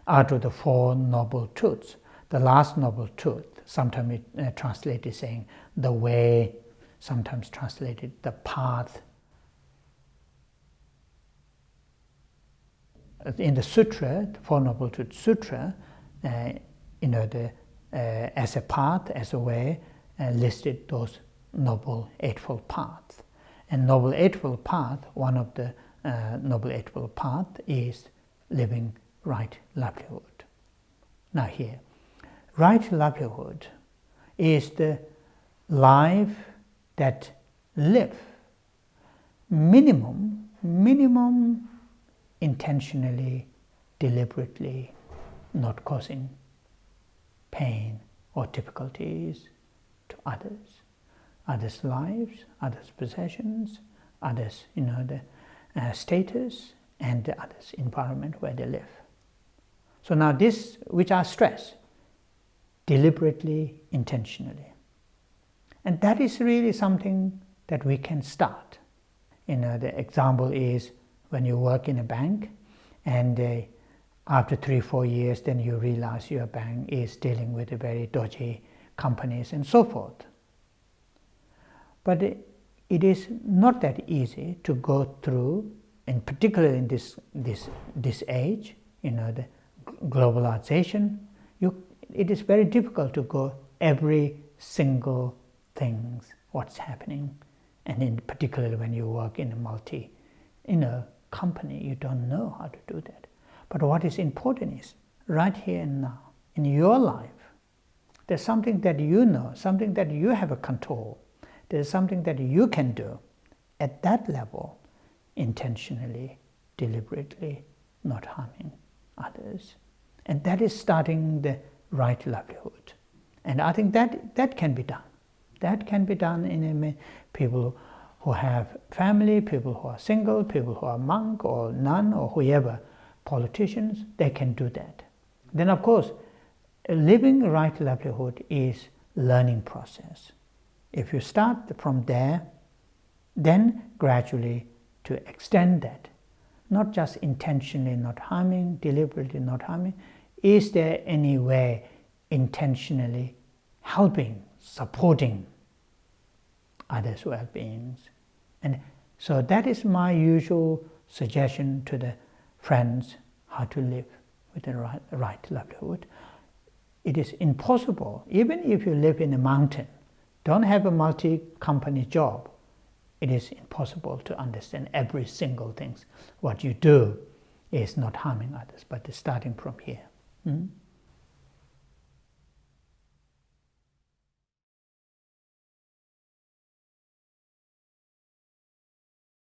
out of the Four Noble Truths. The last noble truth, sometimes translated saying the way, sometimes translated the path. In the sutra, the Four Noble Truths Sutra, as a path, as a way, listed those Noble Eightfold Paths. And Noble Eightfold Path, one of the Noble Eightfold Path is living right livelihood. Now here, right livelihood is the life that live minimum intentionally, deliberately, not causing pain or difficulties to others' lives, others' possessions, others' the status, and the others' environment where they live. So now this, which are stress, deliberately, intentionally. And that is really something that we can start. The example is when you work in a bank and after 3-4 years then you realize your bank is dealing with a very dodgy companies and so forth. But it is not that easy to go through, and particularly in this age, the globalization, it is very difficult to go every single things what's happening, and in particularly when you work in a company, you don't know how to do that. But what is important is right here and now in your life, there's something that you know, something that you have a control. There's something that you can do at that level, intentionally, deliberately, not harming others. And that is starting the right livelihood. And I think that can be done. That can be done in people who have family, people who are single, people who are monk or nun or whoever, politicians, they can do that. Then of course, living right livelihood is learning process. If you start from there, then gradually to extend that, not just intentionally not harming, deliberately not harming, is there any way intentionally helping, supporting others' well-beings? And so that is my usual suggestion to the friends, how to live with the right livelihood. It is impossible, even if you live in a mountain, don't have a multi-company job, it is impossible to understand every single thing. What you do is not harming others, but starting from here.